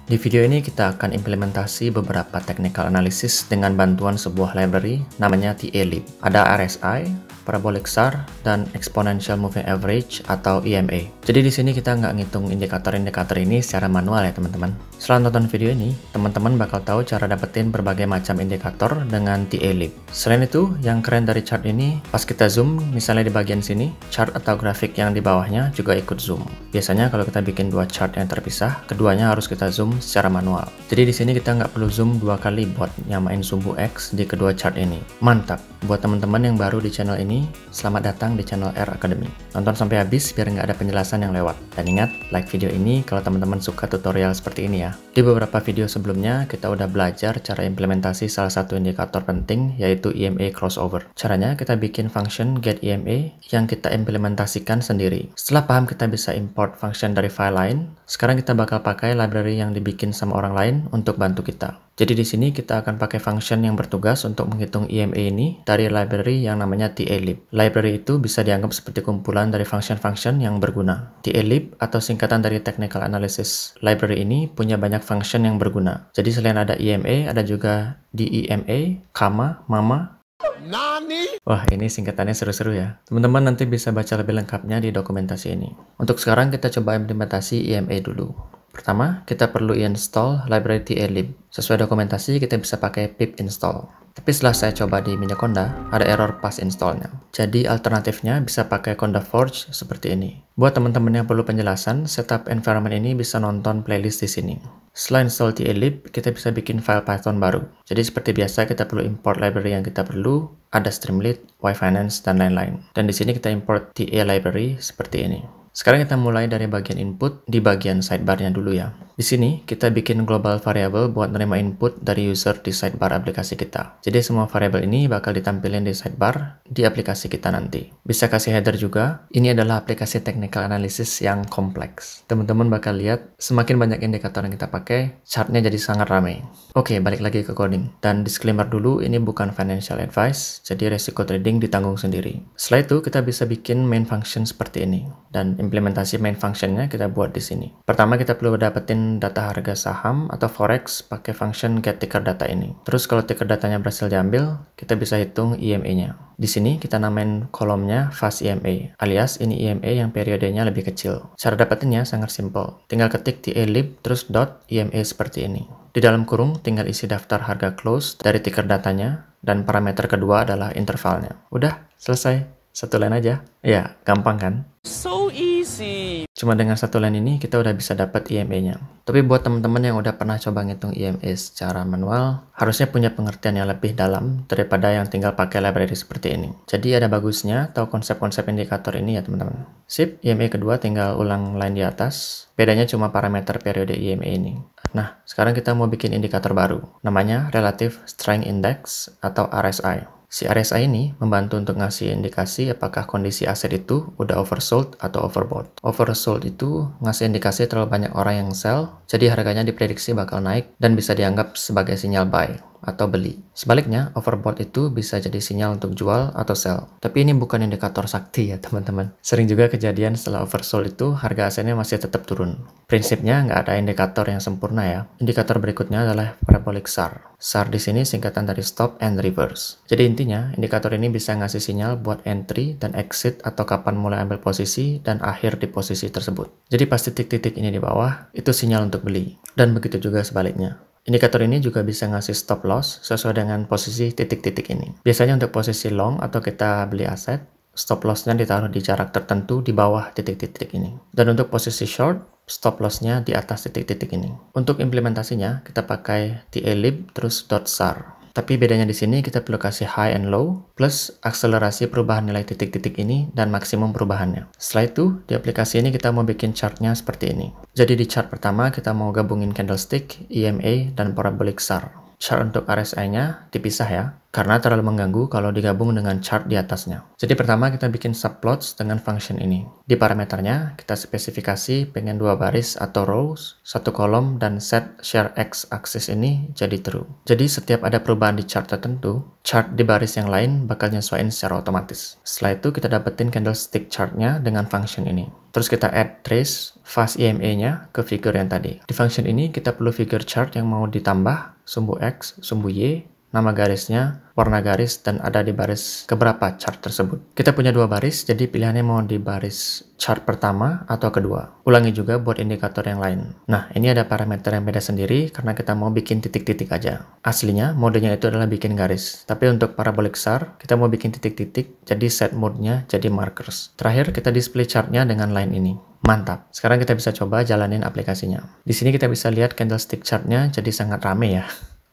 Di video ini kita akan implementasi beberapa technical analysis dengan bantuan sebuah library namanya TALib. Ada RSI, parabolic SAR, dan exponential moving average atau EMA. Jadi di sini kita nggak ngitung indikator-indikator ini secara manual ya teman-teman. Setelah nonton video ini, teman-teman bakal tahu cara dapetin berbagai macam indikator dengan TALib. Selain itu, yang keren dari chart ini, pas kita zoom, misalnya di bagian sini, chart atau grafik yang di bawahnya juga ikut zoom. Biasanya kalau kita bikin dua chart yang terpisah, keduanya harus kita zoom secara manual. Jadi di sini kita nggak perlu zoom dua kali buat nyamain sumbu X di kedua chart ini. Mantap! Buat teman-teman yang baru di channel ini, selamat datang di channel R Academy. Nonton sampai habis biar nggak ada penjelasan yang lewat. Dan ingat, like video ini kalau teman-teman suka tutorial seperti ini ya. Di beberapa video sebelumnya, kita udah belajar cara implementasi salah satu indikator penting, yaitu EMA crossover. Caranya, kita bikin function getEMA yang kita implementasikan sendiri. Setelah paham kita bisa import function dari file lain, sekarang kita bakal pakai library yang dibikin sama orang lain untuk bantu kita. Jadi di sini kita akan pakai function yang bertugas untuk menghitung EMA ini dari library yang namanya TALib. Library itu bisa dianggap seperti kumpulan dari function-function yang berguna. TALib atau singkatan dari Technical Analysis Library ini punya banyak function yang berguna. Jadi selain ada EMA, ada juga DEMA, Kama, Mama. Nani? Wah, ini singkatannya seru-seru ya. Teman-teman nanti bisa baca lebih lengkapnya di dokumentasi ini. Untuk sekarang kita coba implementasi EMA dulu. Pertama, kita perlu install library TALib. Sesuai dokumentasi, kita bisa pakai pip install. Tapi setelah saya coba di Miniconda, ada error pas installnya. Jadi alternatifnya bisa pakai Conda Forge seperti ini. Buat teman-teman yang perlu penjelasan, setup environment ini bisa nonton playlist di sini. Setelah install TALib, kita bisa bikin file Python baru. Jadi seperti biasa, kita perlu import library yang kita perlu, ada Streamlit, yfinance, dan lain-lain. Dan di sini kita import TA library seperti ini. Sekarang kita mulai dari bagian input di bagian sidebar-nya dulu ya. Di sini kita bikin global variable buat menerima input dari user di sidebar aplikasi kita. Jadi semua variabel ini bakal ditampilin di sidebar di aplikasi kita nanti. Bisa kasih header juga. Ini adalah aplikasi technical analysis yang kompleks. Teman-teman bakal lihat semakin banyak indikator yang kita pakai, chartnya jadi sangat ramai. Oke, balik lagi ke coding. Dan disclaimer dulu, ini bukan financial advice, jadi resiko trading ditanggung sendiri. Setelah itu kita bisa bikin main function seperti ini. Dan implementasi main functionnya kita buat di sini. Pertama kita perlu dapetin data harga saham atau forex pakai function get ticker data ini. Terus kalau ticker datanya berhasil diambil, kita bisa hitung EMA-nya. Di sini kita namain kolomnya fast EMA, alias ini EMA yang periodenya lebih kecil. Cara dapetinnya sangat simple. Tinggal ketik TALib terus dot EMA seperti ini. Di dalam kurung tinggal isi daftar harga close dari ticker datanya dan parameter kedua adalah intervalnya. Udah, selesai. Satu line aja. Ya, gampang kan? So easy. Cuma dengan satu line ini kita udah bisa dapat EMA-nya. Tapi buat teman-teman yang udah pernah coba ngitung EMA secara manual, harusnya punya pengertian yang lebih dalam daripada yang tinggal pakai library seperti ini. Jadi ada bagusnya tahu konsep-konsep indikator ini ya teman-teman. Sip, EMA kedua tinggal ulang line di atas. Bedanya cuma parameter periode EMA ini. Nah, sekarang kita mau bikin indikator baru. Namanya Relative Strength Index atau RSI. Si RSI ini membantu untuk ngasih indikasi apakah kondisi aset itu udah oversold atau overbought. Oversold itu ngasih indikasi terlalu banyak orang yang sell, jadi harganya diprediksi bakal naik dan bisa dianggap sebagai sinyal buy atau beli. Sebaliknya, overbought itu bisa jadi sinyal untuk jual atau sell. Tapi ini bukan indikator sakti ya teman-teman. Sering juga kejadian setelah oversold itu harga asetnya masih tetap turun. Prinsipnya nggak ada indikator yang sempurna ya. Indikator berikutnya adalah parabolic SAR. SAR di sini singkatan dari stop and reverse. Jadi intinya, indikator ini bisa ngasih sinyal buat entry dan exit atau kapan mulai ambil posisi dan akhir di posisi tersebut. Jadi pas titik-titik ini di bawah, itu sinyal untuk beli. Dan begitu juga sebaliknya. Indikator ini juga bisa ngasih stop loss sesuai dengan posisi titik-titik ini. Biasanya untuk posisi long atau kita beli aset, stop loss-nya ditaruh di jarak tertentu di bawah titik-titik ini. Dan untuk posisi short, stop loss-nya di atas titik-titik ini. Untuk implementasinya, kita pakai TALib terus .SAR. Tapi bedanya di sini kita perlu kasih high and low plus akselerasi perubahan nilai titik-titik ini dan maksimum perubahannya. Setelah itu, di aplikasi ini kita mau bikin chartnya seperti ini. Jadi di chart pertama kita mau gabungin candlestick, EMA, dan parabolic SAR. Chart untuk RSI-nya dipisah ya. karena terlalu mengganggu kalau digabung dengan chart di atasnya. Jadi pertama kita bikin subplots dengan function ini. Di parameternya kita spesifikasi pengen 2 baris atau rows, 1 kolom, dan set share x axis ini jadi true. Jadi setiap ada perubahan di chart tertentu, chart di baris yang lain bakal nyesuaiin secara otomatis. Setelah itu kita dapetin candlestick chartnya dengan function ini. Terus kita add trace fast EMA-nya ke figure yang tadi. Di function ini kita perlu figure chart yang mau ditambah, sumbu X, sumbu Y, nama garisnya, warna garis, dan ada di baris keberapa chart tersebut. Kita punya 2 baris, jadi pilihannya mau di baris chart pertama atau kedua. Ulangi juga buat indikator yang lain. Nah, ini ada parameter yang beda sendiri karena kita mau bikin titik-titik aja. Aslinya, modenya itu adalah bikin garis. Tapi untuk parabolic SAR, kita mau bikin titik-titik, jadi set mode-nya jadi markers. Terakhir, kita display chartnya dengan line ini. Mantap. Sekarang kita bisa coba jalanin aplikasinya. Di sini kita bisa lihat candlestick chartnya jadi sangat rame ya.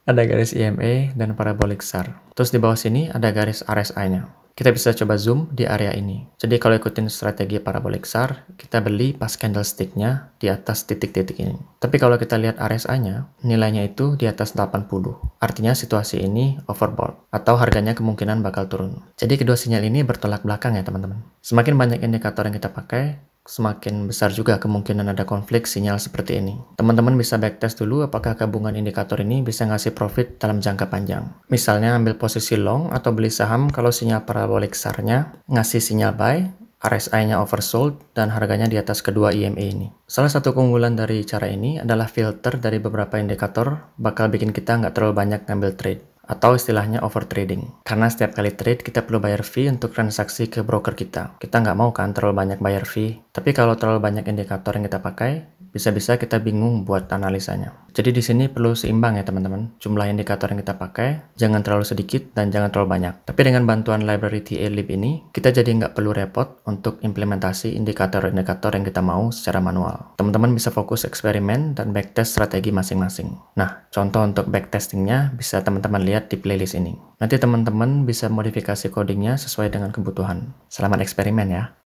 Ada garis EMA dan parabolic SAR. Terus di bawah sini ada garis RSI-nya. Kita bisa coba zoom di area ini. Jadi kalau ikutin strategi parabolic SAR, kita beli pas candlestick-nya di atas titik-titik ini. Tapi kalau kita lihat RSI-nya, nilainya itu di atas 80. Artinya situasi ini overbought, atau harganya kemungkinan bakal turun. Jadi kedua sinyal ini bertolak belakang ya teman-teman. Semakin banyak indikator yang kita pakai, semakin besar juga kemungkinan ada konflik sinyal seperti ini. Teman-teman bisa backtest dulu apakah gabungan indikator ini bisa ngasih profit dalam jangka panjang. Misalnya ambil posisi long atau beli saham kalau sinyal parabolic SAR-nya ngasih sinyal buy, RSI-nya oversold, dan harganya di atas kedua EMA ini. Salah satu keunggulan dari cara ini adalah filter dari beberapa indikator bakal bikin kita nggak terlalu banyak ngambil trade, atau istilahnya overtrading. Karena setiap kali trade kita perlu bayar fee untuk transaksi ke broker kita. Kita nggak mau kan terlalu banyak bayar fee. Tapi kalau terlalu banyak indikator yang kita pakai, bisa-bisa kita bingung buat analisanya. Jadi di sini perlu seimbang ya teman-teman. Jumlah indikator yang kita pakai jangan terlalu sedikit dan jangan terlalu banyak. Tapi dengan bantuan library TA-Lib ini, kita jadi nggak perlu repot untuk implementasi indikator-indikator yang kita mau secara manual. Teman-teman bisa fokus eksperimen dan backtest strategi masing-masing. Nah, contoh untuk backtestingnya bisa teman-teman lihat di playlist ini. Nanti teman-teman bisa modifikasi codingnya sesuai dengan kebutuhan. Selamat eksperimen ya!